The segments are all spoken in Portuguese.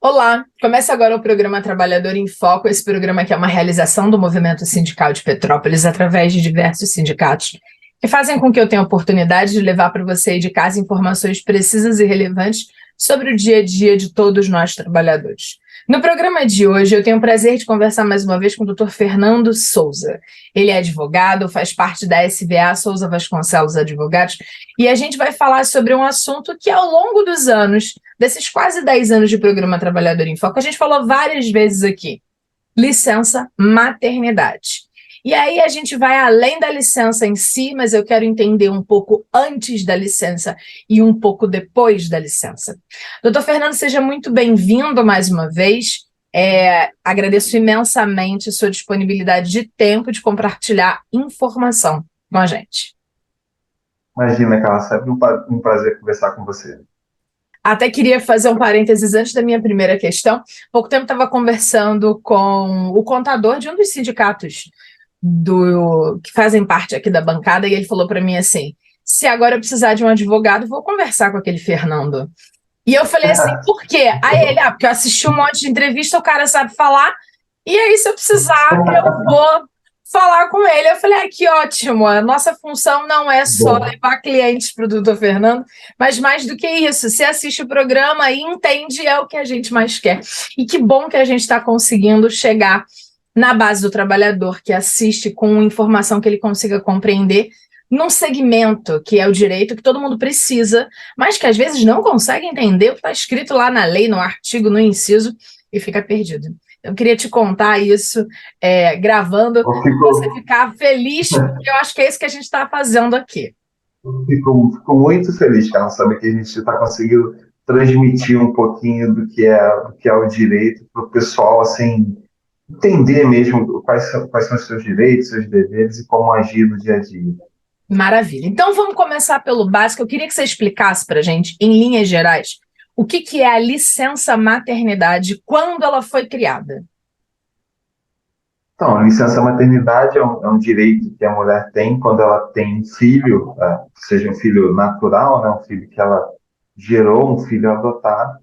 Olá, começa agora o programa Trabalhador em Foco. Esse programa que é uma realização do Movimento Sindical de Petrópolis através de diversos sindicatos que fazem com que eu tenha a oportunidade de levar para você aí de casa informações precisas e relevantes sobre o dia a dia de todos nós trabalhadores. No programa de hoje, eu tenho o prazer de conversar mais uma vez com o Dr. Fernando Souza. Ele é advogado, faz parte da SVA Souza Vasconcelos Advogados, e a gente vai falar sobre um assunto que, ao longo dos anos, desses quase 10 anos de programa Trabalhador em Foco, a gente falou várias vezes aqui: licença maternidade. E aí a gente vai além da licença em si, mas eu quero entender um pouco antes da licença e um pouco depois da licença. Doutor Fernando, seja muito bem-vindo mais uma vez. Agradeço imensamente a sua disponibilidade de tempo de compartilhar informação com a gente. Imagina, Carla, sempre um prazer conversar com você. Até queria fazer um parênteses antes da minha primeira questão. Há pouco tempo estava conversando com o contador de um dos sindicatos que fazem parte aqui da bancada, e ele falou para mim assim: se agora eu precisar de um advogado, vou conversar com aquele Fernando. E eu falei assim: por quê? Aí ele: porque eu assisti um monte de entrevista, o cara sabe falar, e aí se eu precisar, eu vou falar com ele. Eu falei: que ótimo, a nossa função não é só Bom, levar clientes para o doutor Fernando, mas mais do que isso, se assiste o programa e entende, é o que a gente mais quer. E que bom que a gente está conseguindo chegar na base do trabalhador que assiste com informação que ele consiga compreender num segmento que é o direito, que todo mundo precisa, mas que às vezes não consegue entender o que está escrito lá na lei, no artigo, no inciso, e fica perdido. Eu queria te contar isso, gravando, eu você fico, ficar feliz, porque eu acho que é isso que a gente está fazendo aqui. fico muito feliz, Carla, saber que a gente está conseguindo transmitir um pouquinho do que é o direito para o pessoal, assim, entender mesmo quais são os seus direitos, seus deveres e como agir no dia a dia. Maravilha. Então vamos começar pelo básico. Eu queria que você explicasse para a gente, em linhas gerais, o que é a licença maternidade, quando ela foi criada. Então, a licença maternidade é um direito que a mulher tem quando ela tem um filho, seja um filho natural, né, um filho que ela gerou, um filho adotado.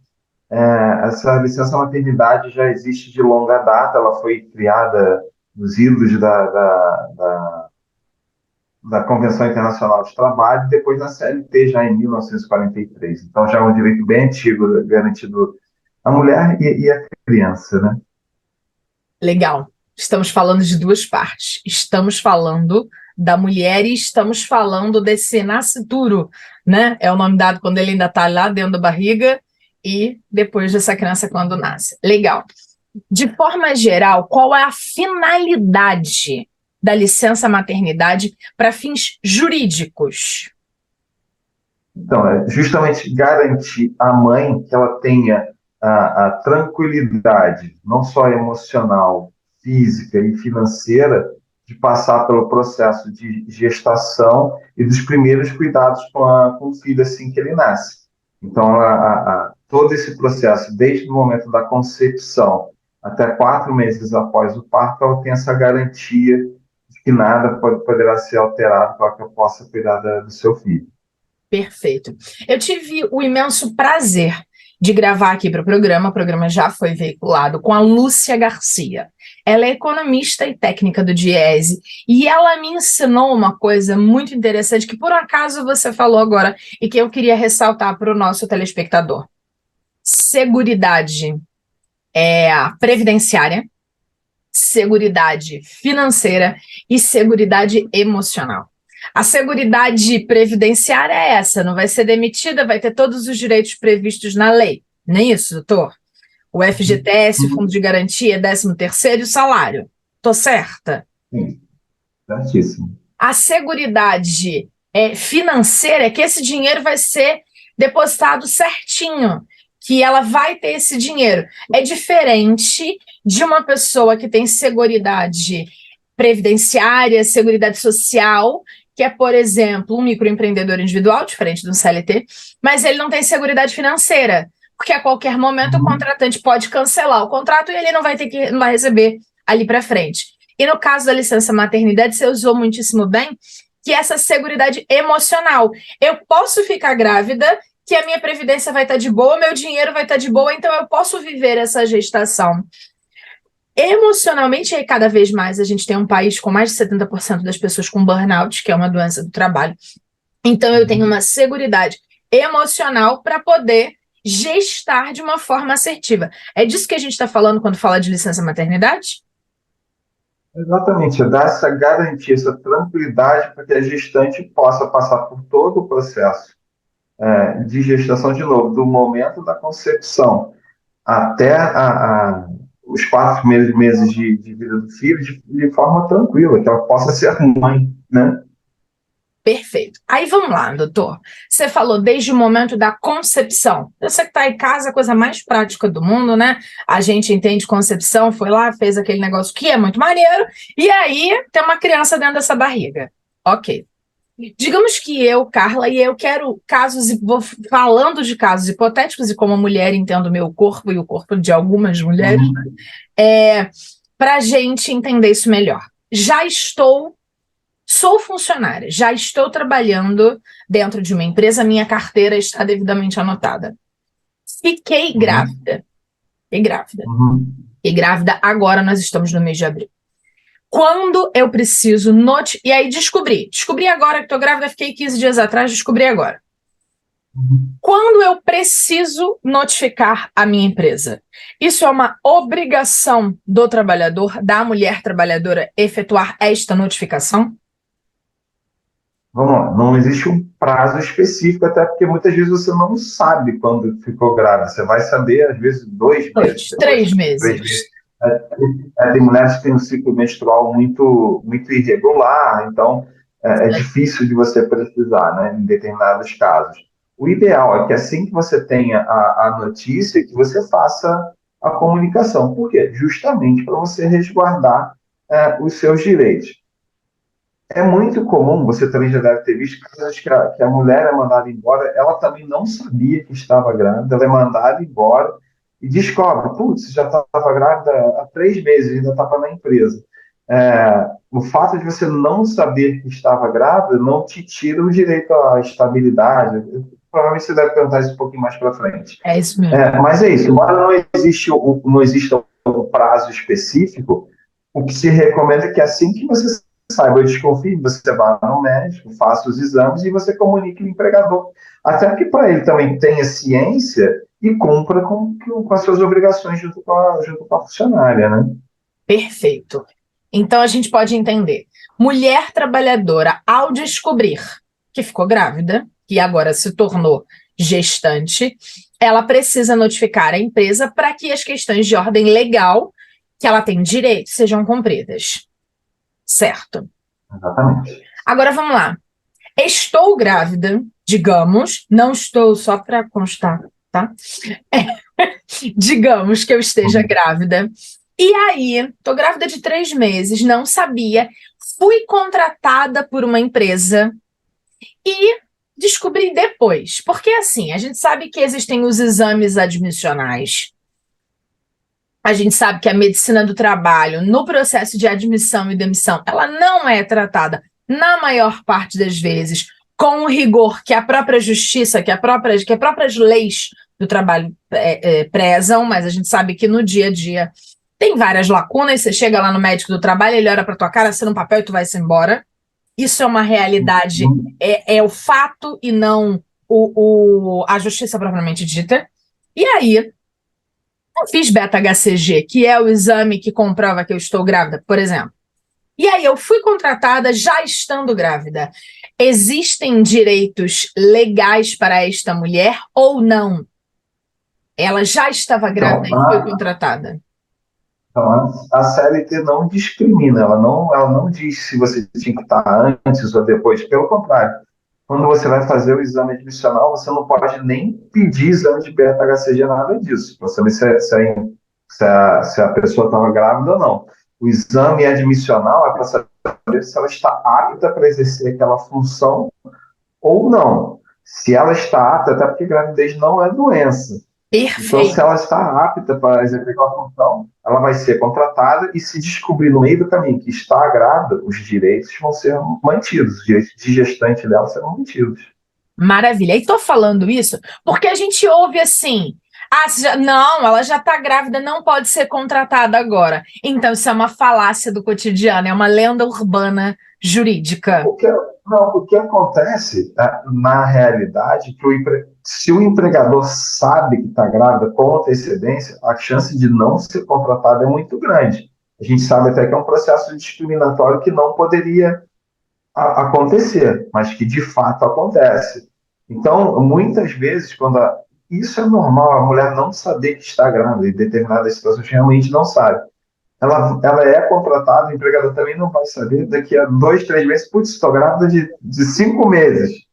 Essa licença maternidade já existe de longa data, ela foi criada nos idos da Convenção Internacional de Trabalho e depois na CLT, já em 1943. Então, já é um direito bem antigo, garantido à mulher e à criança, né? Legal. Estamos falando de duas partes. Estamos falando da mulher e estamos falando desse nascituro, né? É o nome dado quando ele ainda está lá dentro da barriga e depois dessa criança quando nasce. Legal. De forma geral, qual é a finalidade da licença maternidade para fins jurídicos? Então, é justamente garantir à mãe que ela tenha a tranquilidade, não só emocional, física e financeira, de passar pelo processo de gestação e dos primeiros cuidados com o filho assim que ele nasce. Então, todo esse processo, desde o momento da concepção até 4 meses após o parto, ela tem essa garantia de que nada poderá ser alterado para que eu possa cuidar do seu filho. Perfeito. Eu tive o imenso prazer de gravar aqui para o programa já foi veiculado, com a Lúcia Garcia. Ela é economista e técnica do Diese, e ela me ensinou uma coisa muito interessante que, por acaso, você falou agora e que eu queria ressaltar para o nosso telespectador. Seguridade previdenciária, seguridade financeira e seguridade emocional. A seguridade previdenciária é essa: não vai ser demitida, vai ter todos os direitos previstos na lei. Nem isso, doutor? O FGTS, o Fundo de Garantia, 13º e o salário. Tô certa? Sim, certíssimo. A seguridade financeira é que esse dinheiro vai ser depositado certinho, que ela vai ter esse dinheiro. É diferente de uma pessoa que tem seguridade previdenciária, seguridade social, que é, por exemplo, um microempreendedor individual, diferente do CLT, mas ele não tem seguridade financeira, porque a qualquer momento o Uhum. contratante pode cancelar o contrato e ele não vai receber ali para frente. E no caso da licença maternidade, você usou muitíssimo bem, que é essa seguridade emocional. Eu posso ficar grávida, que a minha previdência vai estar de boa, meu dinheiro vai estar de boa, então eu posso viver essa gestação. Emocionalmente, aí cada vez mais a gente tem um país com mais de 70% das pessoas com burnout, que é uma doença do trabalho. Então eu tenho uma seguridade emocional para poder gestar de uma forma assertiva. É disso que a gente está falando quando fala de licença maternidade? Exatamente, é dar essa garantia, essa tranquilidade para que a gestante possa passar por todo o processo de gestação, de novo, do momento da concepção até os 4 meses de vida do filho, de forma tranquila, que ela possa ser mãe, né? Perfeito. Aí vamos lá, doutor. Você falou desde o momento da concepção. Você que está em casa, a coisa mais prática do mundo, né? A gente entende concepção, foi lá, fez aquele negócio que é muito maneiro, e aí tem uma criança dentro dessa barriga. Ok. Digamos que eu, Carla, e eu quero casos, vou falando de casos hipotéticos, e como mulher entendo o meu corpo e o corpo de algumas mulheres, para a gente entender isso melhor. Sou funcionária, já estou trabalhando dentro de uma empresa, minha carteira está devidamente anotada. Fiquei grávida. Fiquei grávida. E grávida agora, nós estamos no mês de abril. Quando eu preciso E aí descobri agora que estou grávida, fiquei 15 dias atrás, descobri agora. Quando eu preciso notificar a minha empresa, isso é uma obrigação do trabalhador, da mulher trabalhadora, efetuar esta notificação? Vamos lá, não existe um prazo específico, até porque muitas vezes você não sabe quando ficou grávida. Você vai saber, às vezes, 2 meses depois, 3 meses. 3 meses. Tem mulheres que têm um ciclo menstrual muito, muito irregular, então é difícil de você precisar, né, em determinados casos. O ideal é que assim que você tenha a notícia, que você faça a comunicação. Por quê? Justamente para você resguardar os seus direitos. É muito comum, você também já deve ter visto, casos que a mulher é mandada embora, ela também não sabia que estava grávida, ela é mandada embora e descobre, putz, já estava grávida há 3 meses, ainda estava na empresa. O fato de você não saber que estava grávida não te tira o direito à estabilidade. Provavelmente você deve perguntar isso um pouquinho mais para frente. É isso mesmo. Mas é isso, embora não exista um prazo específico, o que se recomenda é que assim que você saiba, eu desconfio, você vá no médico, faça os exames e você comunique o empregador. Até que para ele também tenha ciência e cumpra com as suas obrigações junto com a funcionária, né? Perfeito. Então a gente pode entender. Mulher trabalhadora, ao descobrir que ficou grávida, que agora se tornou gestante, ela precisa notificar a empresa para que as questões de ordem legal que ela tem direito sejam cumpridas. Certo. Exatamente. Agora vamos lá. Estou grávida, digamos, não estou só para constar, tá? Digamos que eu esteja grávida. E aí, estou grávida de 3 meses, não sabia, fui contratada por uma empresa e descobri depois. Porque assim, a gente sabe que existem os exames admissionais. A gente sabe que a medicina do trabalho, no processo de admissão e demissão, ela não é tratada, na maior parte das vezes, com o rigor que a própria justiça, que as próprias leis do trabalho prezam, mas a gente sabe que no dia a dia tem várias lacunas. Você chega lá no médico do trabalho, ele olha para tua cara, assina um papel e tu vai-se embora. Isso é uma realidade, é o fato e não a justiça propriamente dita. E aí, eu fiz beta-HCG, que é o exame que comprova que eu estou grávida, por exemplo. E aí eu fui contratada já estando grávida. Existem direitos legais para esta mulher ou não? Ela já estava grávida e foi contratada. Então, a CLT não discrimina, ela não diz se você tinha que estar antes ou depois. Pelo contrário, quando você vai fazer o exame admissional, você não pode nem pedir exame de beta-HCG, nada disso, para saber se a pessoa estava grávida ou não. O exame admissional é para saber se ela está apta para exercer aquela função ou não. Se ela está apta, até porque gravidez não é doença. Então, se Perfeito. ela está apta para exercer aquela função, ela vai ser contratada e se descobrir no meio do caminho que está grávida, os direitos vão ser mantidos, os direitos de gestante dela serão mantidos. Maravilha. E tô falando isso porque a gente ouve assim, não, ela já está grávida, não pode ser contratada agora. Então, isso é uma falácia do cotidiano, é uma lenda urbana jurídica. Não, o que acontece na realidade, se o empregador sabe que está grávida com antecedência, a chance de não ser contratada é muito grande. A gente sabe até que é um processo discriminatório que não poderia acontecer, mas que de fato acontece. Então, muitas vezes, isso é normal, a mulher não saber que está grávida, em determinadas situações realmente não sabe. Ela é contratada, o empregador também não vai saber, daqui a 2, 3 meses, putz, estou grávida de 5 meses.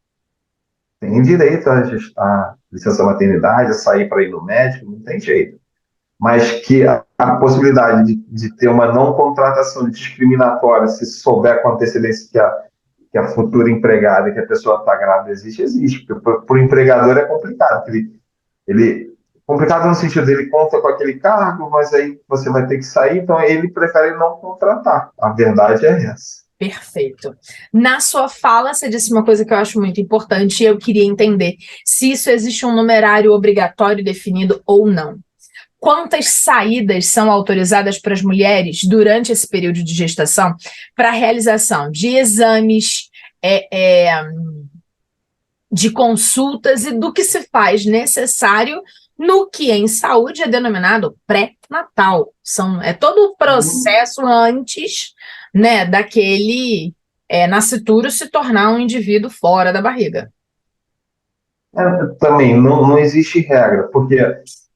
Tem direito a licença maternidade, a sair para ir no médico, não tem jeito. Mas que a possibilidade de ter uma não contratação discriminatória, se souber com antecedência que a futura empregada, que a pessoa está grávida, existe. Porque para o empregador é complicado. Complicado no sentido dele conta com aquele cargo, mas aí você vai ter que sair, então ele prefere não contratar. A verdade é essa. Perfeito. Na sua fala, você disse uma coisa que eu acho muito importante e eu queria entender se isso existe um numerário obrigatório definido ou não. Quantas saídas são autorizadas para as mulheres durante esse período de gestação para a realização de exames, de consultas e do que se faz necessário no que em saúde é denominado pré-natal. É todo o processo antes, né, daquele nascituro se tornar um indivíduo fora da barriga. Também não existe regra, porque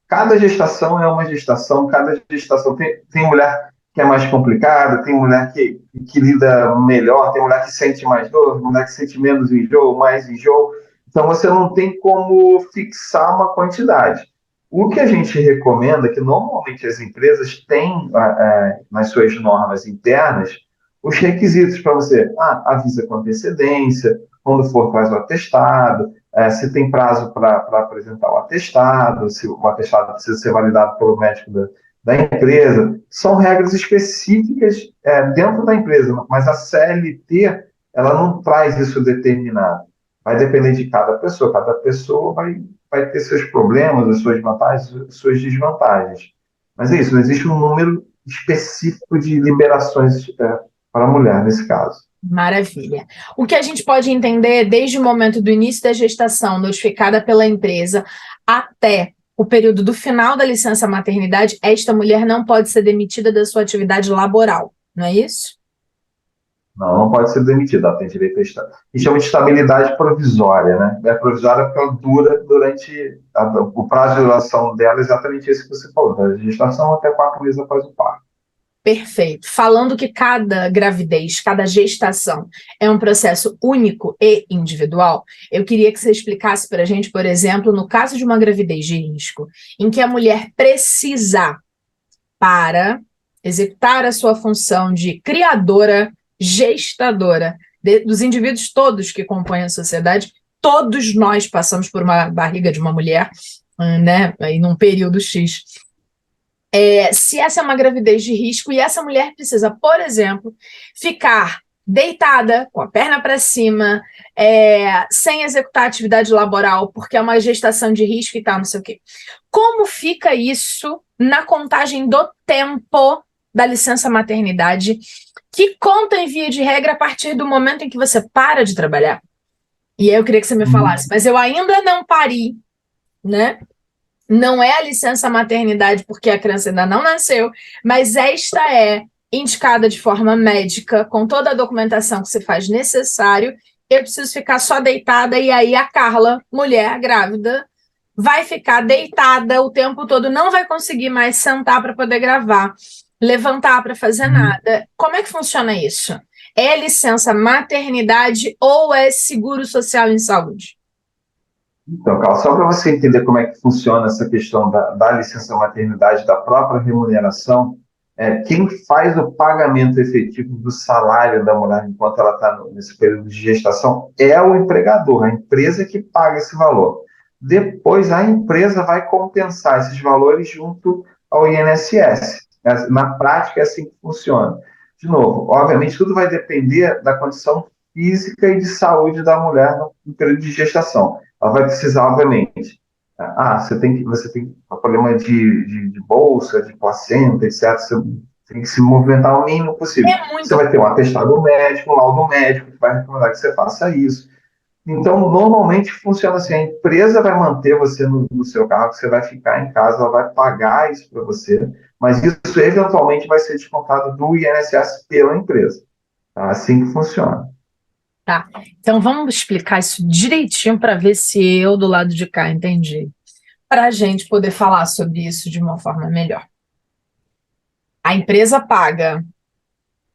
cada gestação é uma gestação, cada gestação tem mulher que é mais complicada, tem mulher que lida melhor, tem mulher que sente mais dor, mulher que sente menos enjoo, mais enjoo. Então você não tem como fixar uma quantidade. O que a gente recomenda é que normalmente as empresas têm nas suas normas internas os requisitos para você. Avisa com antecedência, quando for faz o atestado, se tem prazo para apresentar o atestado, se o atestado precisa ser validado pelo médico da empresa. São regras específicas dentro da empresa, mas a CLT ela não traz isso determinado. Vai depender de cada pessoa vai ter seus problemas, as suas vantagens, as suas desvantagens. Mas é isso, não existe um número específico de liberações para a mulher nesse caso. Maravilha. O que a gente pode entender desde o momento do início da gestação, notificada pela empresa, até o período do final da licença maternidade, esta mulher não pode ser demitida da sua atividade laboral, não é isso? Não pode ser demitida, ela tem direito a estar. E chama de estabilidade provisória, né? É provisória porque ela dura durante o prazo de duração dela, é exatamente isso que você falou, da gestação até 4 meses após o parto. Perfeito. Falando que cada gravidez, cada gestação é um processo único e individual, eu queria que você explicasse para a gente, por exemplo, no caso de uma gravidez de risco, em que a mulher precisa, para executar a sua função de criadora, gestadora, dos indivíduos todos que compõem a sociedade, todos nós passamos por uma barriga de uma mulher, né, aí num período X. Se essa é uma gravidez de risco e essa mulher precisa, por exemplo, ficar deitada, com a perna para cima, sem executar atividade laboral, porque é uma gestação de risco e tal, não sei o quê. Como fica isso na contagem do tempo da licença maternidade, que conta em via de regra a partir do momento em que você para de trabalhar? E aí eu queria que você me falasse, mas eu ainda não pari, né? Não é a licença maternidade porque a criança ainda não nasceu, mas esta é indicada de forma médica, com toda a documentação que se faz necessário. Eu preciso ficar só deitada e aí a Carla, mulher grávida, vai ficar deitada o tempo todo, não vai conseguir mais sentar para poder gravar, levantar para fazer nada. Como é que funciona isso? É licença maternidade ou é seguro social em saúde? Então, Carla, só para você entender como é que funciona essa questão da licença maternidade, da própria remuneração, quem faz o pagamento efetivo do salário da mulher enquanto ela está nesse período de gestação é o empregador, a empresa que paga esse valor. Depois, a empresa vai compensar esses valores junto ao INSS. Na prática, é assim que funciona. De novo, obviamente, tudo vai depender da condição física e de saúde da mulher no período de gestação. Ela vai precisar, obviamente, você tem problema de bolsa, de placenta, etc. Você tem que se movimentar o mínimo possível. É Você muito. vai ter um atestado médico, um laudo médico, que vai recomendar que você faça isso. Então, normalmente funciona assim: a empresa vai manter você no seu carro, você vai ficar em casa, ela vai pagar isso para você, mas isso eventualmente vai ser descontado do INSS pela empresa. Tá? Assim que funciona. Tá. Então vamos explicar isso direitinho para ver se eu do lado de cá entendi. Para a gente poder falar sobre isso de uma forma melhor. A empresa paga,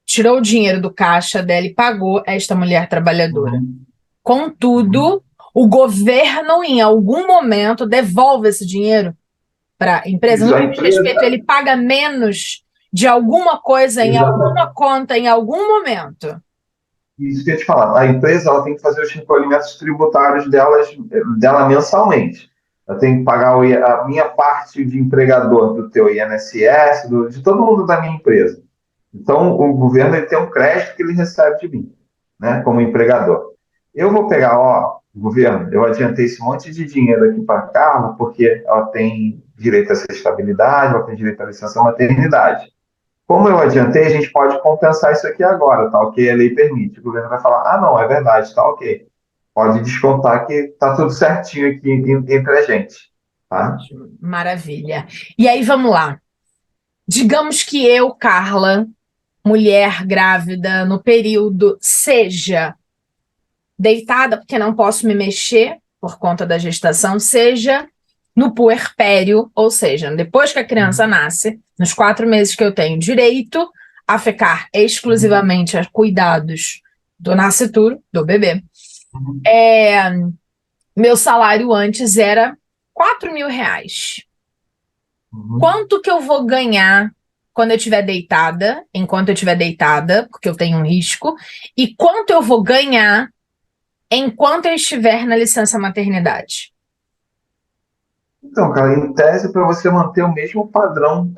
tirou o dinheiro do caixa dela e pagou esta mulher trabalhadora. Uhum. Uhum. Contudo, o governo, em algum momento, devolve esse dinheiro para a empresa. Isso, No a que diz respeito, empresa, ele paga menos de alguma coisa em alguma exatamente. conta em algum momento. Isso que eu ia te falar. A empresa ela tem que fazer os recolhimentos tributários dela mensalmente. Ela tem que pagar a minha parte de empregador do teu INSS, de todo mundo da minha empresa. Então, o governo ele tem um crédito que ele recebe de mim, né, como empregador. Eu vou pegar, ó, governo, eu adiantei esse monte de dinheiro aqui para a Carla, porque ela tem direito a essa estabilidade, ela tem direito à licença maternidade. Como eu adiantei, a gente pode compensar isso aqui agora, tá ok? A lei permite. O governo vai falar, ah, não, é verdade, tá ok. Pode descontar que tá tudo certinho aqui entre a gente, tá? Ótimo, maravilha. E aí, vamos lá. Digamos que eu, Carla, mulher grávida, no período, seja deitada, porque não posso me mexer por conta da gestação, seja no puerpério, ou seja, depois que a criança nasce, nos 4 meses que eu tenho direito a ficar Uhum, exclusivamente a cuidados do nascituro, do bebê. uhum, É, meu salário antes era R$ 4.000. uhum. Quanto que eu vou ganhar quando eu estiver deitada, enquanto eu estiver deitada, porque eu tenho um risco, e quanto eu vou ganhar enquanto eu estiver na licença maternidade? Então, cara, em tese, para você manter o mesmo padrão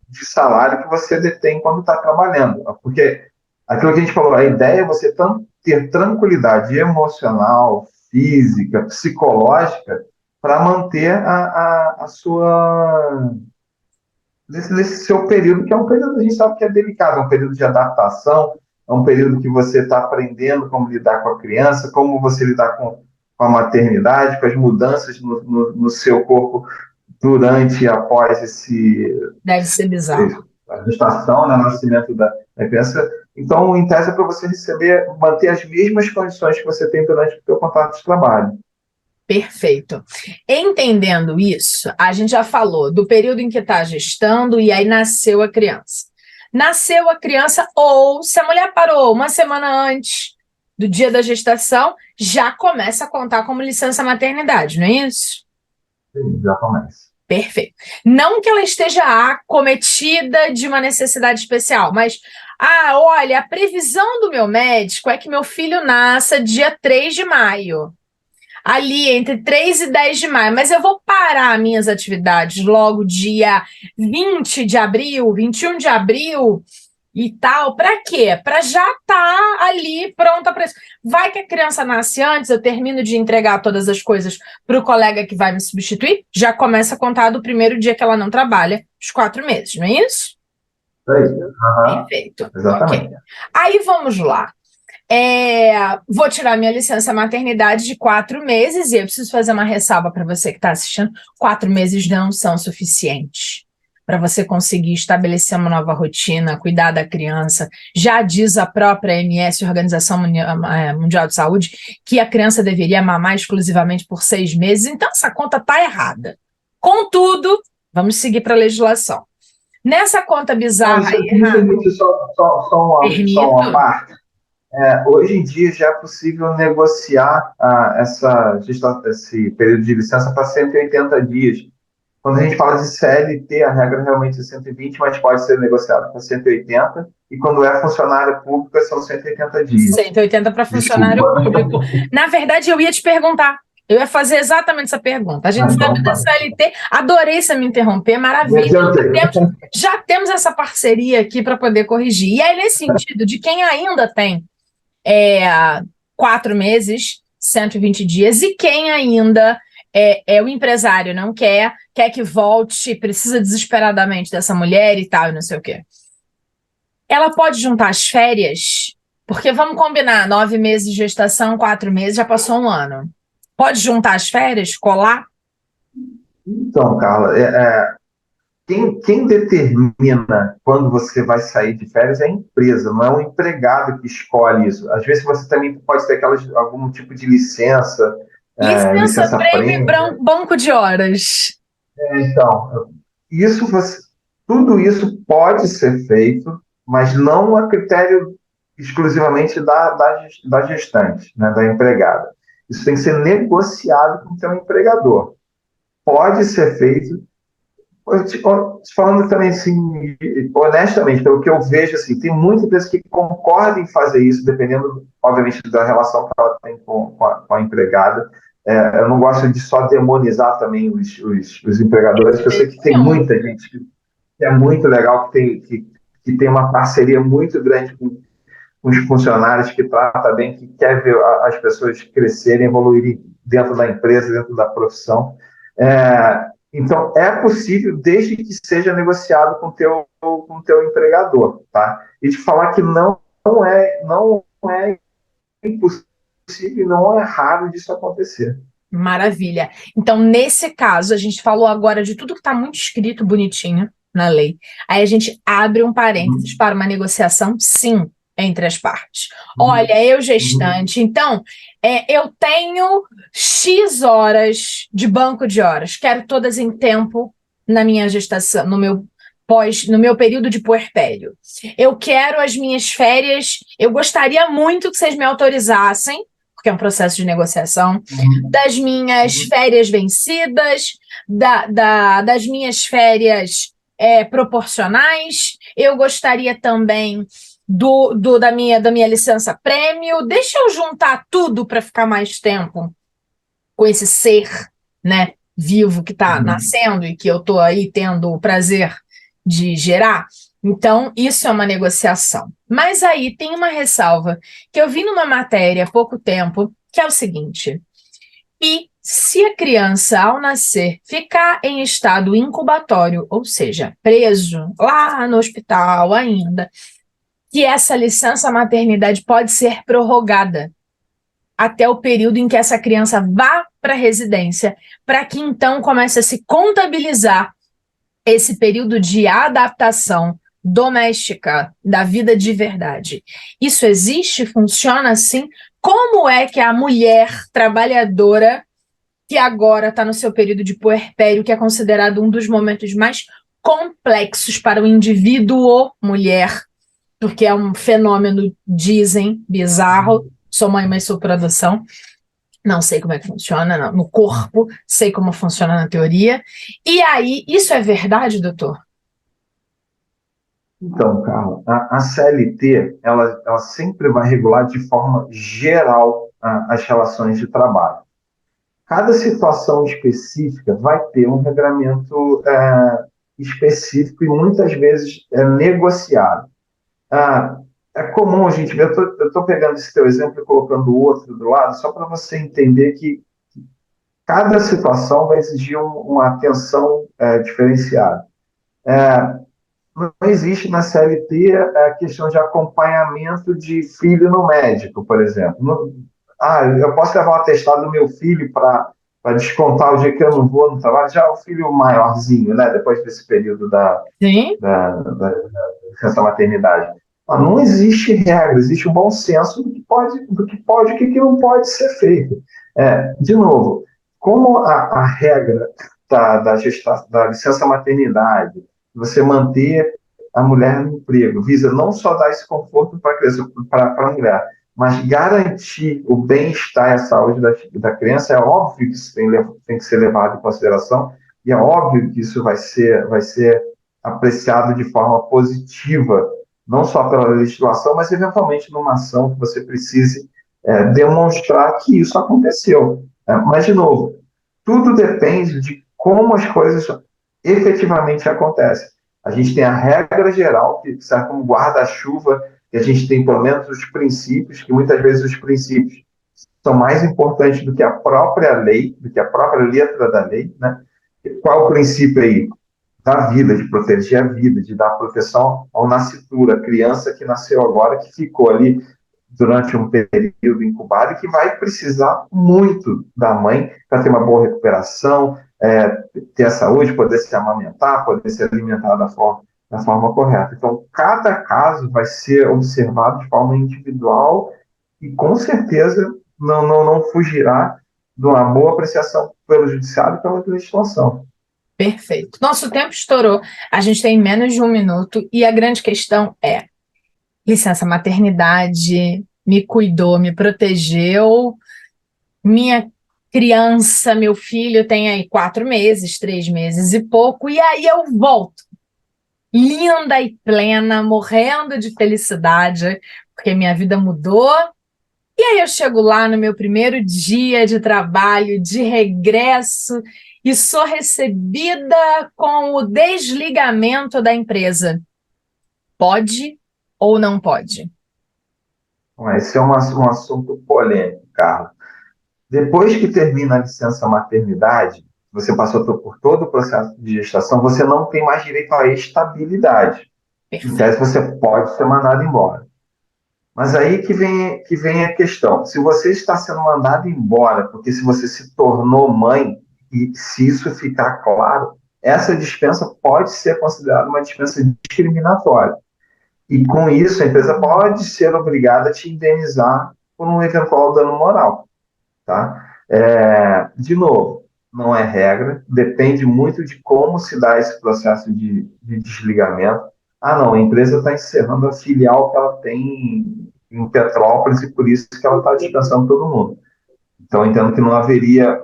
de salário que você detém quando está trabalhando. Porque aquilo que a gente falou, a ideia é você ter tranquilidade emocional, física, psicológica, para manter a sua nesse seu período, que é um período, a gente sabe que é delicado, é um período de adaptação, é um período que você está aprendendo como lidar com a criança, como você lidar com a maternidade, com as mudanças no seu corpo durante e após Deve ser bizarro. a gestação, né, o nascimento da criança. Então, em tese, é para você manter as mesmas condições que você tem durante o seu contrato de trabalho. Perfeito. Entendendo isso, a gente já falou do período em que está gestando e aí nasceu a criança. Nasceu a criança, ou se a mulher parou uma semana antes do dia da gestação, já começa a contar como licença maternidade, não é isso? Já começa. Perfeito. Não que ela esteja acometida de uma necessidade especial, mas, olha, a previsão do meu médico é que meu filho nasça dia 3 de maio, ali entre 3 e 10 de maio, mas eu vou parar minhas atividades logo dia 20 de abril, 21 de abril e tal. Para quê? Para já estar ali pronta para isso. Vai que a criança nasce antes, eu termino de entregar todas as coisas para o colega que vai me substituir, já começa a contar do primeiro dia que ela não trabalha, os 4 meses, não é isso? É isso. Aham, Perfeito. Ok. exatamente. Aí vamos lá. Vou tirar minha licença maternidade de 4 meses, e eu preciso fazer uma ressalva para você que está assistindo: 4 meses não são suficientes para você conseguir estabelecer uma nova rotina, cuidar da criança. Já diz a própria OMS, Organização Mundial de Saúde, que a criança deveria mamar exclusivamente por 6 meses, então essa conta está errada. Contudo, vamos seguir para a legislação. Nessa conta Não, bizarra isso aí, aqui me permite só uma permito. parte. Hoje em dia já é possível negociar esse período de licença para 180 dias. Quando a gente fala de CLT, a regra realmente é 120, mas pode ser negociado para 180, e quando é funcionário público são 180 dias. 180 para funcionário Desculpa. público. Na verdade, eu ia te perguntar. Eu ia fazer exatamente essa pergunta. A gente sabe Então, da tá. CLT, adorei você me interromper, Me maravilha. adiantei. Já temos essa parceria aqui para poder corrigir. E aí, nesse sentido, de quem ainda tem é 4 meses, 120 dias, e quem ainda é o empresário, não quer que volte, precisa desesperadamente dessa mulher e tal, e não sei o quê. Ela pode juntar as férias, porque vamos combinar, 9 meses de gestação, 4 meses, já passou um ano. Pode juntar as férias, colar? Então, Carla, quem determina quando você vai sair de férias é a empresa, não é o empregado que escolhe isso. Às vezes você também pode ter algum tipo de licença, Licença, licença prêmio e prêmio. banco de horas. Então, isso tudo isso pode ser feito, mas não a critério exclusivamente da gestante, né, da empregada. Isso tem que ser negociado com o seu empregador. Pode ser feito. Falando também assim, honestamente, pelo que eu vejo, assim, tem muitas empresas que concordam em fazer isso, dependendo, obviamente, da relação que ela tem com a empregada. Eu não gosto de só demonizar também os empregadores, porque eu sei que tem Nenhum. muita gente que é muito legal, que tem uma parceria muito grande com os funcionários, que trata bem, que quer ver as pessoas crescerem, evoluírem dentro da empresa, dentro da profissão. Então, é possível, desde que seja negociado com o teu empregador, tá? E te falar que não é impossível, não é raro disso acontecer. Maravilha. Então, nesse caso, a gente falou agora de tudo que está muito escrito bonitinho na lei. Aí a gente abre um parênteses Uhum, para uma negociação, sim, entre as partes. uhum, Olha, eu uhum, gestante, então, eu tenho X horas de banco de horas, quero todas em tempo na minha gestação, no meu período de puerpério. Eu quero as minhas férias, eu gostaria muito que vocês me autorizassem, porque é um processo de negociação, uhum, das minhas uhum. férias vencidas, das minhas férias proporcionais. Eu gostaria também da minha licença prêmio. Deixa eu juntar tudo para ficar mais tempo com esse ser, né, vivo que está Uhum. nascendo e que eu estou aí tendo o prazer de gerar. Então, isso é uma negociação. Mas aí tem uma ressalva que eu vi numa matéria há pouco tempo, que é o seguinte: e se a criança, ao nascer, ficar em estado incubatório, ou seja, preso lá no hospital ainda, que essa licença maternidade pode ser prorrogada até o período em que essa criança vá para a residência, para que então comece a se contabilizar esse período de adaptação doméstica da vida de verdade. Isso existe? Funciona assim? Como é que a mulher trabalhadora que agora está no seu período de puerpério, que é considerado um dos momentos mais complexos para o indivíduo mulher, porque é um fenômeno, dizem, bizarro. Sou mãe, mas sou por adoção. Não sei como é que funciona no corpo, sei como funciona na teoria. E aí, isso é verdade, doutor? Então, Carla, a CLT, ela sempre vai regular de forma geral as relações de trabalho. Cada situação específica vai ter um regramento específico e muitas vezes é negociado. Ah, é comum a gente ver, eu estou pegando esse teu exemplo e colocando o outro do lado, só para você entender que cada situação vai exigir uma atenção diferenciada. Não existe na CLT a questão de acompanhamento de filho no médico, por exemplo. Eu posso levar um atestado do meu filho para descontar o dia que eu não vou no trabalho, já o filho maiorzinho, né, depois desse período da, Sim. da licença maternidade. Mas não existe regra, existe um bom senso do que pode e o que não pode ser feito. De novo, como a regra da licença maternidade, você manter a mulher no emprego, visa não só dar esse conforto para a mulher, mas garantir o bem-estar e a saúde da criança, é óbvio que isso tem que ser levado em consideração, e é óbvio que isso vai ser apreciado de forma positiva, não só pela legislação, mas eventualmente numa ação que você precise demonstrar que isso aconteceu. Mas, de novo, tudo depende de como as coisas efetivamente acontecem. A gente tem a regra geral, que serve como guarda-chuva que a gente tem pelo menos os princípios, que muitas vezes os princípios são mais importantes do que a própria lei, do que a própria letra da lei, né? Qual é o princípio aí? Da vida, de proteger a vida, de dar proteção ao nascituro, a criança que nasceu agora, que ficou ali durante um período incubado e que vai precisar muito da mãe para ter uma boa recuperação, ter a saúde, poder se amamentar, poder se alimentar da forma correta. Então, cada caso vai ser observado de forma individual e, com certeza, não fugirá de uma boa apreciação pelo judiciário e pela legislação. Perfeito. Nosso tempo estourou. A gente tem menos de 1 minuto e a grande questão é: licença maternidade, me cuidou, me protegeu, minha criança, meu filho tem aí 4 meses, 3 meses e pouco, e aí eu volto, linda e plena, morrendo de felicidade, porque minha vida mudou. E aí eu chego lá no meu primeiro dia de trabalho, de regresso, e sou recebida com o desligamento da empresa. Pode ou não pode? Esse é um assunto polêmico, Carlos. Depois que termina a licença maternidade, você passou por todo o processo de gestação, você não tem mais direito à estabilidade. Em tese, você pode ser mandado embora. Mas aí que vem a questão. Se você está sendo mandado embora, porque se você se tornou mãe, e se isso ficar claro, essa dispensa pode ser considerada uma dispensa discriminatória. E com isso, a empresa pode ser obrigada a te indenizar por um eventual dano moral. Tá? De novo, não é regra, depende muito de como se dá esse processo de desligamento. Ah, não, a empresa está encerrando a filial que ela tem em Petrópolis e por isso que ela está dispensando todo mundo. Então, eu entendo que não haveria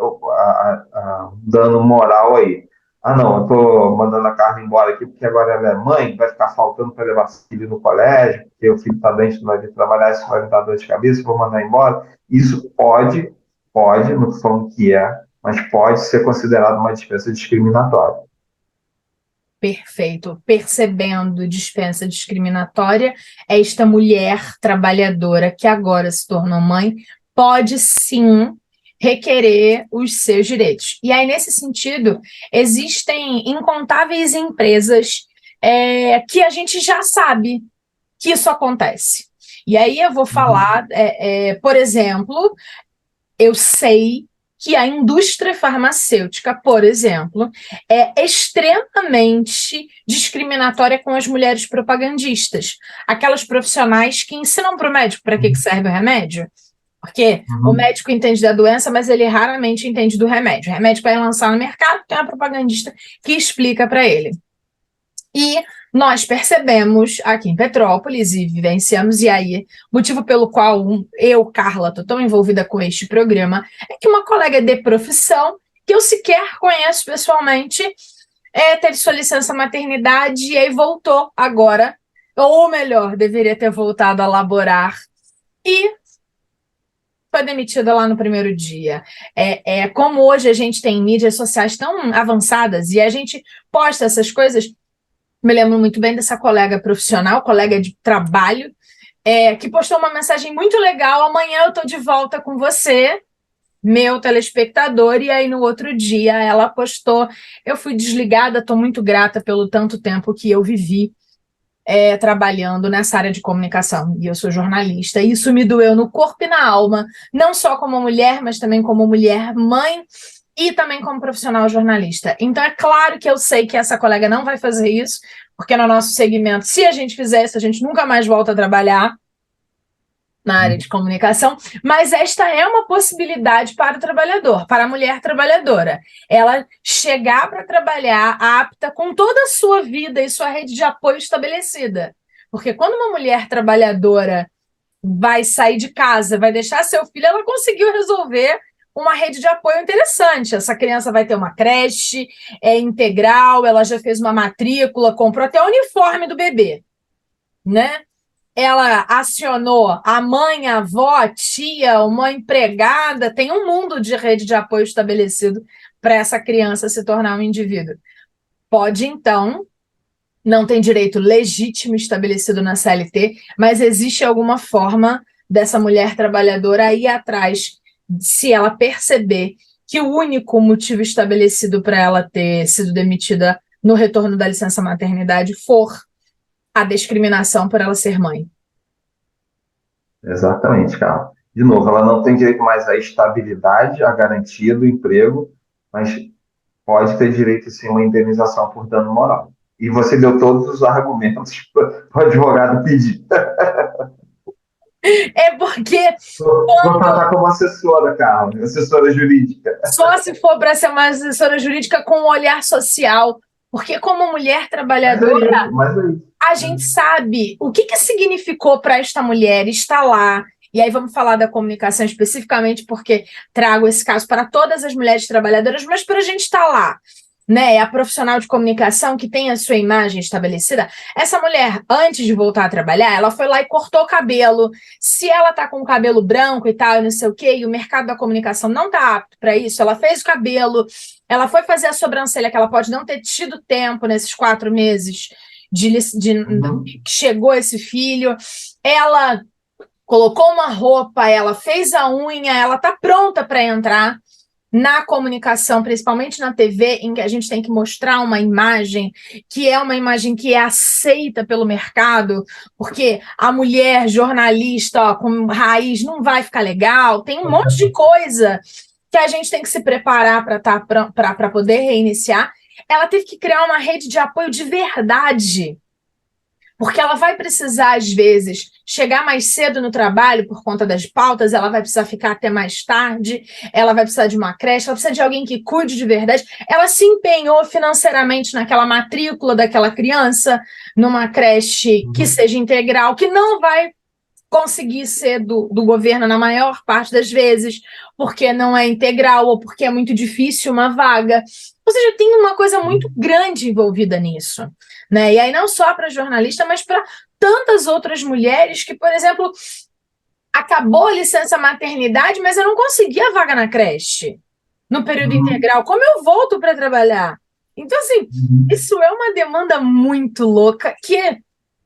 dano moral aí. Ah, não, eu estou mandando a Carla embora aqui porque agora ela é mãe, vai ficar faltando para levar filho no colégio, porque o filho está doente, não vai vir trabalhar, isso vai me dar dor de cabeça, vou mandar embora. Isso pode, não estou falando que mas pode ser considerado uma dispensa discriminatória. Perfeito. Percebendo dispensa discriminatória, esta mulher trabalhadora que agora se tornou mãe pode sim requerer os seus direitos. E aí, nesse sentido, existem incontáveis empresas que a gente já sabe que isso acontece. E aí eu vou falar, por exemplo, eu sei que a indústria farmacêutica, por exemplo, é extremamente discriminatória com as mulheres propagandistas, aquelas profissionais que ensinam para o médico para que serve o remédio. Porque o médico entende da doença, mas ele raramente entende do remédio. O remédio vai lançar no mercado, tem uma propagandista que explica para ele. E nós percebemos aqui em Petrópolis e vivenciamos, e aí, motivo pelo qual eu, Carla, estou tão envolvida com este programa, é que uma colega de profissão, que eu sequer conheço pessoalmente, teve sua licença maternidade e aí voltou agora, ou melhor, deveria ter voltado a laborar, e foi demitida lá no primeiro dia. Como hoje a gente tem mídias sociais tão avançadas e a gente posta essas coisas. Me lembro muito bem dessa colega profissional, colega de trabalho, que postou uma mensagem muito legal: amanhã eu estou de volta com você, meu telespectador, e aí no outro dia ela postou: eu fui desligada, estou muito grata pelo tanto tempo que eu vivi trabalhando nessa área de comunicação, e eu sou jornalista, e isso me doeu no corpo e na alma, não só como mulher, mas também como mulher, mãe, e também como profissional jornalista. Então, é claro que eu sei que essa colega não vai fazer isso, porque no nosso segmento, se a gente fizer isso, a gente nunca mais volta a trabalhar na área de comunicação, mas esta é uma possibilidade para o trabalhador, para a mulher trabalhadora. Ela chegar para trabalhar apta com toda a sua vida e sua rede de apoio estabelecida. Porque quando uma mulher trabalhadora vai sair de casa, vai deixar seu filho, ela conseguiu resolver uma rede de apoio interessante. Essa criança vai ter uma creche integral, ela já fez uma matrícula, comprou até o uniforme do bebê, né? Ela acionou a mãe, a avó, a tia, uma empregada, tem um mundo de rede de apoio estabelecido para essa criança se tornar um indivíduo. Pode, então, não tem direito legítimo estabelecido na CLT, mas existe alguma forma dessa mulher trabalhadora ir atrás, se ela perceber que o único motivo estabelecido para ela ter sido demitida no retorno da licença maternidade for a discriminação por ela ser mãe. Exatamente, Carla. De novo, ela não tem direito mais à estabilidade, à garantia do emprego, mas pode ter direito sim a uma indenização por dano moral. E você deu todos os argumentos para o advogado pedir. É porque Vou tratar como assessora, Carla, assessora jurídica. só se for para ser uma assessora jurídica com um olhar social, porque como mulher trabalhadora, Mas é isso. a gente sabe o que significou para esta mulher estar lá. E aí vamos falar da comunicação especificamente, porque trago esse caso para todas as mulheres trabalhadoras, mas para a gente estar lá, né? A profissional de comunicação que tem a sua imagem estabelecida. Essa mulher, antes de voltar a trabalhar, ela foi lá e cortou o cabelo. Se ela tá com o cabelo branco e tal, não sei o quê, e o mercado da comunicação não tá apto para isso, ela fez o cabelo, ela foi fazer a sobrancelha, que ela pode não ter tido tempo nesses 4 meses que chegou esse filho, ela colocou uma roupa, ela fez a unha, ela está pronta para entrar na comunicação, principalmente na TV, em que a gente tem que mostrar uma imagem que é uma imagem que é aceita pelo mercado, porque a mulher jornalista ó, com raiz não vai ficar legal, tem um monte de coisa que a gente tem que se preparar para poder reiniciar. Ela teve que criar uma rede de apoio de verdade, porque ela vai precisar, às vezes, chegar mais cedo no trabalho por conta das pautas, ela vai precisar ficar até mais tarde, ela vai precisar de uma creche, ela precisa de alguém que cuide de verdade. Ela se empenhou financeiramente naquela matrícula daquela criança, numa creche que seja integral, que não vai conseguir ser do governo na maior parte das vezes, porque não é integral ou porque é muito difícil uma vaga. Ou seja, tem uma coisa muito grande envolvida nisso, né? E aí não só para jornalista, mas para tantas outras mulheres que, por exemplo, acabou a licença maternidade, mas eu não consegui a vaga na creche no período integral. Como eu volto para trabalhar? Então, assim, isso é uma demanda muito louca que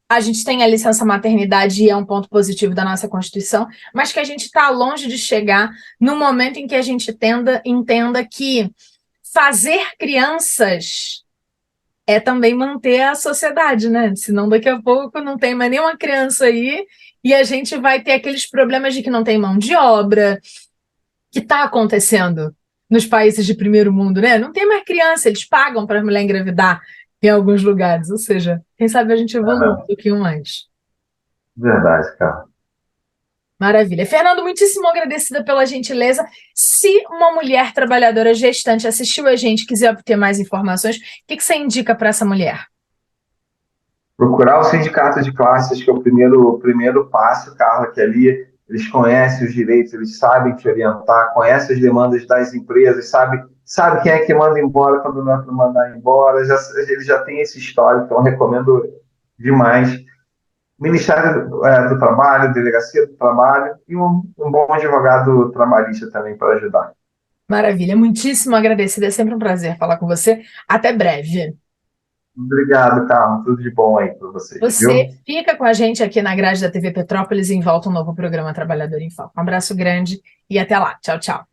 a gente tem a licença maternidade e é um ponto positivo da nossa Constituição, mas que a gente está longe de chegar no momento em que a gente entenda que fazer crianças é também manter a sociedade, né? Senão daqui a pouco não tem mais nenhuma criança aí e a gente vai ter aqueles problemas de que não tem mão de obra, que está acontecendo nos países de primeiro mundo, né? Não tem mais criança, eles pagam para a mulher engravidar em alguns lugares, ou seja, quem sabe a gente evolui um pouquinho mais. Verdade, cara. Maravilha. Fernando, muitíssimo agradecida pela gentileza. Se uma mulher trabalhadora gestante assistiu a gente e quiser obter mais informações, o que você indica para essa mulher? Procurar o sindicato de classes, que é o primeiro passo, Carla, que ali eles conhecem os direitos, eles sabem te orientar, conhecem as demandas das empresas, sabe quem é que manda embora quando não é para mandar embora, ele já tem esse histórico, então recomendo demais. Ministério do Trabalho, Delegacia do Trabalho e um bom advogado trabalhista também para ajudar. Maravilha, muitíssimo agradecida, é sempre um prazer falar com você. Até breve. Obrigado, Carlos. Tudo de bom aí para vocês, Você viu? fica com a gente aqui na grade da TV Petrópolis e em volta um novo programa Trabalhador em Foco. Um abraço grande e até lá. Tchau, tchau.